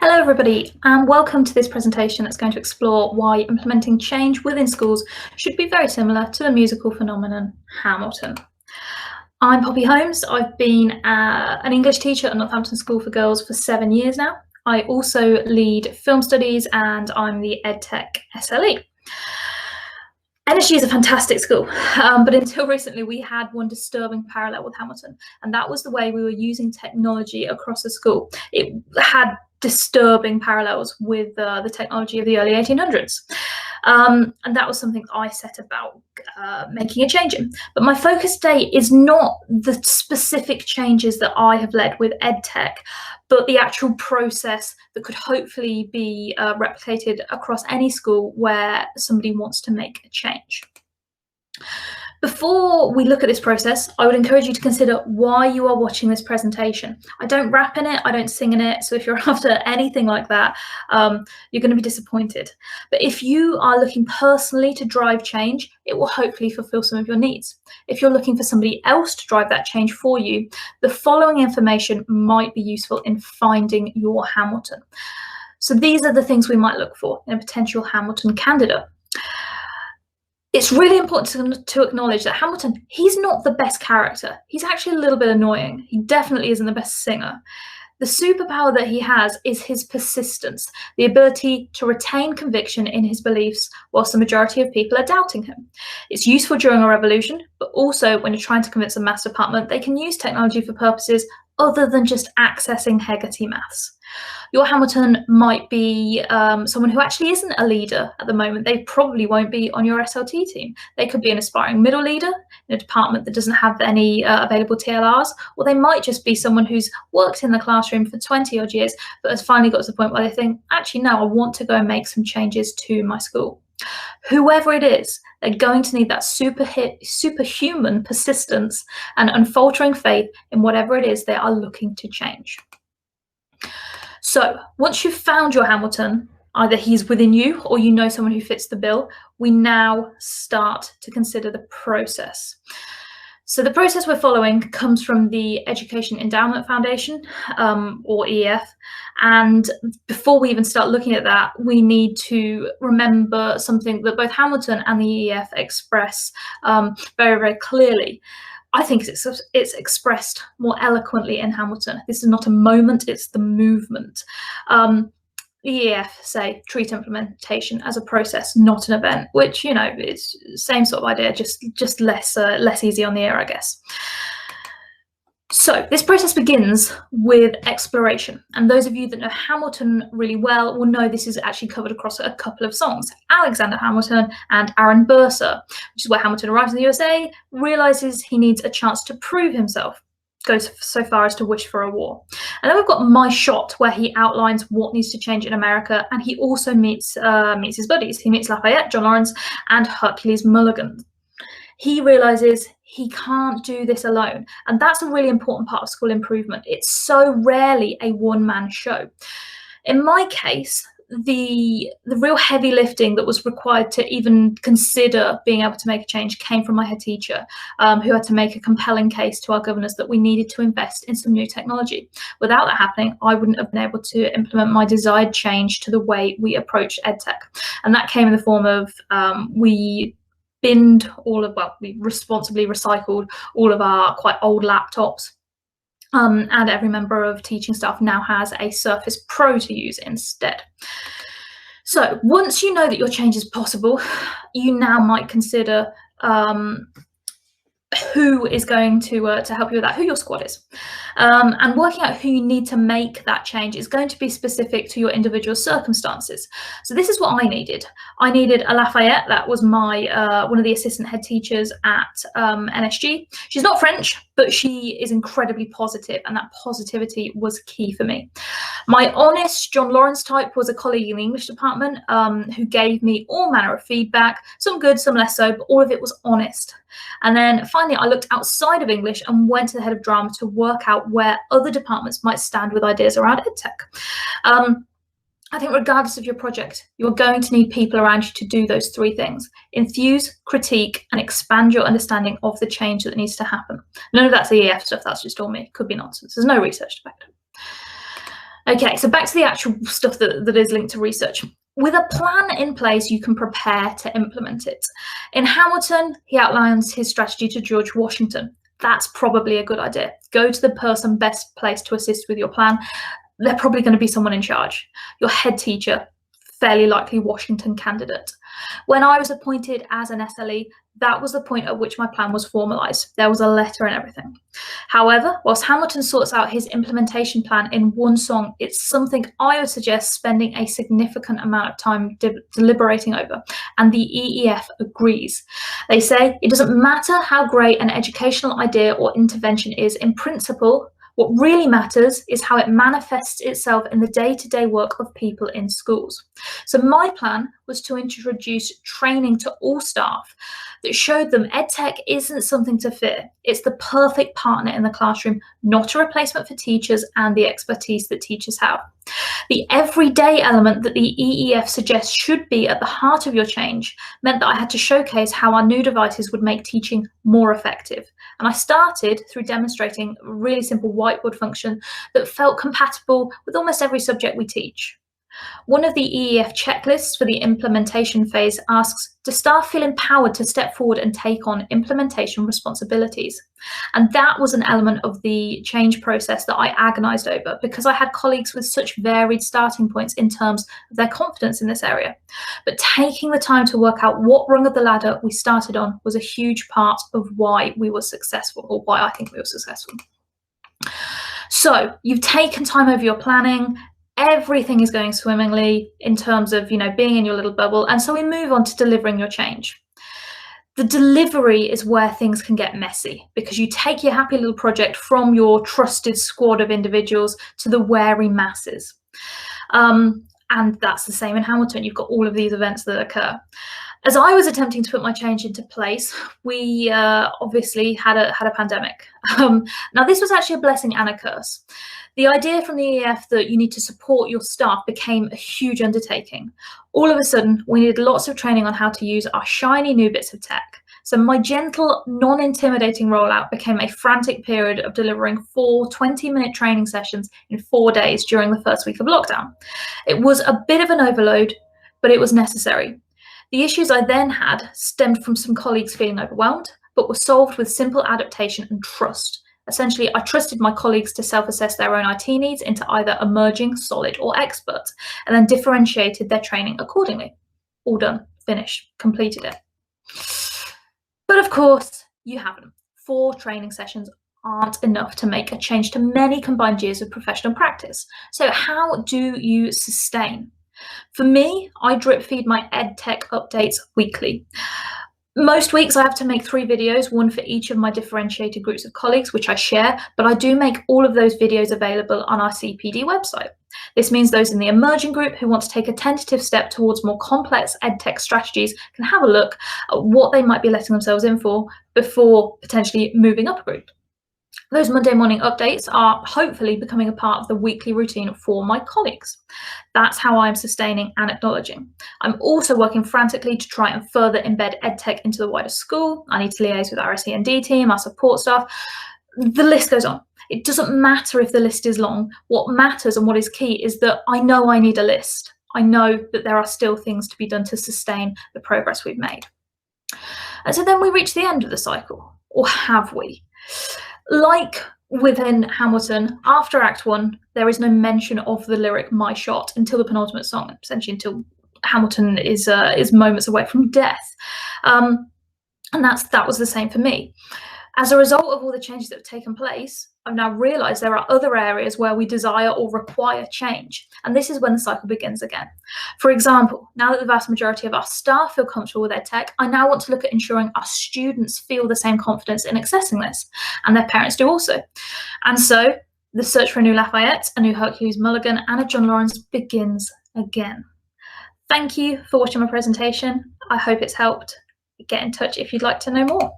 Hello everybody, and welcome to this presentation that's going to explore why implementing change within schools should be very similar to the musical phenomenon Hamilton. I'm Poppy Holmes. I've been an English teacher at Northampton School for Girls for 7 years now. I also lead film studies and I'm the EdTech SLE. NSG is a fantastic school, but until recently we had one disturbing parallel with Hamilton, and that was the way we were using technology across the school. It had disturbing parallels with the technology of the early 1800s. And that was something I set about making a change in. But my focus today is not the specific changes that I have led with EdTech, but the actual process that could hopefully be replicated across any school where somebody wants to make a change. Before we look at this process, I would encourage you to consider why you are watching this presentation. I don't rap in it, I don't sing in it, so if you're after anything like that, you're going to be disappointed. But if you are looking personally to drive change, it will hopefully fulfill some of your needs. If you're looking for somebody else to drive that change for you, the following information might be useful in finding your Hamilton. So these are the things we might look for in a potential Hamilton candidate. It's really important to acknowledge that Hamilton, he's not the best character. He's actually a little bit annoying. He definitely isn't the best singer. The superpower that he has is his persistence, the ability to retain conviction in his beliefs whilst the majority of people are doubting him. It's useful during a revolution, but also when you're trying to convince a maths department, they can use technology for purposes other than just accessing Hegarty maths. Your Hamilton might be someone who actually isn't a leader at the moment. They probably won't be on your SLT team. They could be an aspiring middle leader in a department that doesn't have any available TLRs, or they might just be someone who's worked in the classroom for 20 odd years, but has finally got to the point where they think, actually, no, I want to go and make some changes to my school. Whoever it is, they're going to need that superhuman persistence and unfaltering faith in whatever it is they are looking to change. So once you've found your Hamilton, either he's within you or you know someone who fits the bill, we now start to consider the process. So the process we're following comes from the Education Endowment Foundation, or EEF. And before we even start looking at that, we need to remember something that both Hamilton and the EEF express very, very clearly. I think it's expressed more eloquently in Hamilton. This is not a moment, it's the movement. The EEF say treat implementation as a process, not an event, which, you know, it's the same sort of idea, just less easy on the ear, I guess. So this process begins with exploration, and those of you that know Hamilton really well will know this is actually covered across a couple of songs, Alexander Hamilton and Aaron Burr, which is where Hamilton arrives in the USA, realizes he needs a chance to prove himself, goes so far as to wish for a war. And then we've got My Shot, where he outlines what needs to change in America, and he also meets his buddies. He meets Lafayette, John Lawrence, and Hercules Mulligan. He realizes he can't do this alone. And that's a really important part of school improvement. It's so rarely a one-man show. In my case, the real heavy lifting that was required to even consider being able to make a change came from my head teacher, who had to make a compelling case to our governors that we needed to invest in some new technology. Without that happening, I wouldn't have been able to implement my desired change to the way we approach EdTech. And that came in the form of we responsibly recycled all of our quite old laptops. And every member of teaching staff now has a Surface Pro to use instead. So once you know that your change is possible, you now might consider who is going to help you with that, who your squad is. And working out who you need to make that change is going to be specific to your individual circumstances. So this is what I needed. I needed a Lafayette. That was my one of the assistant head teachers at NSG. She's not French, but she is incredibly positive, and that positivity was key for me. My honest John Lawrence type was a colleague in the English department who gave me all manner of feedback, some good, some less so, but all of it was honest. And then finally, I looked outside of English and went to the head of drama to work out where other departments might stand with ideas around EdTech. I think regardless of your project, you're going to need people around you to do those three things: infuse, critique, and expand your understanding of the change that needs to happen. None of that's EEF stuff, that's just all me. Could be nonsense. There's no research to back it up. Okay, so back to the actual stuff that is linked to research. With a plan in place, you can prepare to implement it. In Hamilton, he outlines his strategy to George Washington. That's probably a good idea. Go to the person best placed to assist with your plan. They're probably going to be someone in charge. Your head teacher, fairly likely Washington candidate. When I was appointed as an SLE, that was the point at which my plan was formalised. There was a letter and everything. However, whilst Hamilton sorts out his implementation plan in one song, it's something I would suggest spending a significant amount of time deliberating over, and the EEF agrees. They say it doesn't matter how great an educational idea or intervention is in principle. What really matters is how it manifests itself in the day-to-day work of people in schools. So my plan was to introduce training to all staff that showed them EdTech isn't something to fear. It's the perfect partner in the classroom, not a replacement for teachers and the expertise that teachers have. The everyday element that the EEF suggests should be at the heart of your change meant that I had to showcase how our new devices would make teaching more effective. And I started through demonstrating a really simple whiteboard function that felt compatible with almost every subject we teach. One of the EEF checklists for the implementation phase asks, do staff feel empowered to step forward and take on implementation responsibilities? And that was an element of the change process that I agonised over because I had colleagues with such varied starting points in terms of their confidence in this area. But taking the time to work out what rung of the ladder we started on was a huge part of why we were successful, or why I think we were successful. So you've taken time over your planning. Everything is going swimmingly in terms of, being in your little bubble. And so we move on to delivering your change. The delivery is where things can get messy because you take your happy little project from your trusted squad of individuals to the wary masses. And that's the same in Hamilton. You've got all of these events that occur. As I was attempting to put my change into place, we obviously had a pandemic. Now, this was actually a blessing and a curse. The idea from the EF that you need to support your staff became a huge undertaking. All of a sudden, we needed lots of training on how to use our shiny new bits of tech. So my gentle, non-intimidating rollout became a frantic period of delivering 4 20-minute training sessions in 4 days during the first week of lockdown. It was a bit of an overload, but it was necessary. The issues I then had stemmed from some colleagues feeling overwhelmed, but were solved with simple adaptation and trust. Essentially, I trusted my colleagues to self-assess their own IT needs into either emerging, solid, or expert, and then differentiated their training accordingly. All done, finished, completed it. But of course, you haven't. 4 training sessions aren't enough to make a change to many combined years of professional practice. So how do you sustain? For me, I drip feed my EdTech updates weekly. Most weeks I have to make 3 videos, one for each of my differentiated groups of colleagues, which I share, but I do make all of those videos available on our CPD website. This means those in the emerging group who want to take a tentative step towards more complex EdTech strategies can have a look at what they might be letting themselves in for before potentially moving up a group. Those Monday morning updates are hopefully becoming a part of the weekly routine for my colleagues. That's how I'm sustaining and acknowledging. I'm also working frantically to try and further embed EdTech into the wider school. I need to liaise with our SEND team, our support staff. The list goes on. It doesn't matter if the list is long. What matters and what is key is that I know I need a list. I know that there are still things to be done to sustain the progress we've made. And so then we reach the end of the cycle, or have we? Like within Hamilton, after Act 1, there is no mention of the lyric "My Shot" until the penultimate song, essentially until Hamilton is moments away from death. And that was the same for me. As a result of all the changes that have taken place, I've now realised there are other areas where we desire or require change, and this is when the cycle begins again. For example, now that the vast majority of our staff feel comfortable with their tech, I now want to look at ensuring our students feel the same confidence in accessing this, and their parents do also. And so, the search for a new Lafayette, a new Hercules Mulligan, and a John Lawrence begins again. Thank you for watching my presentation. I hope it's helped. Get in touch if you'd like to know more.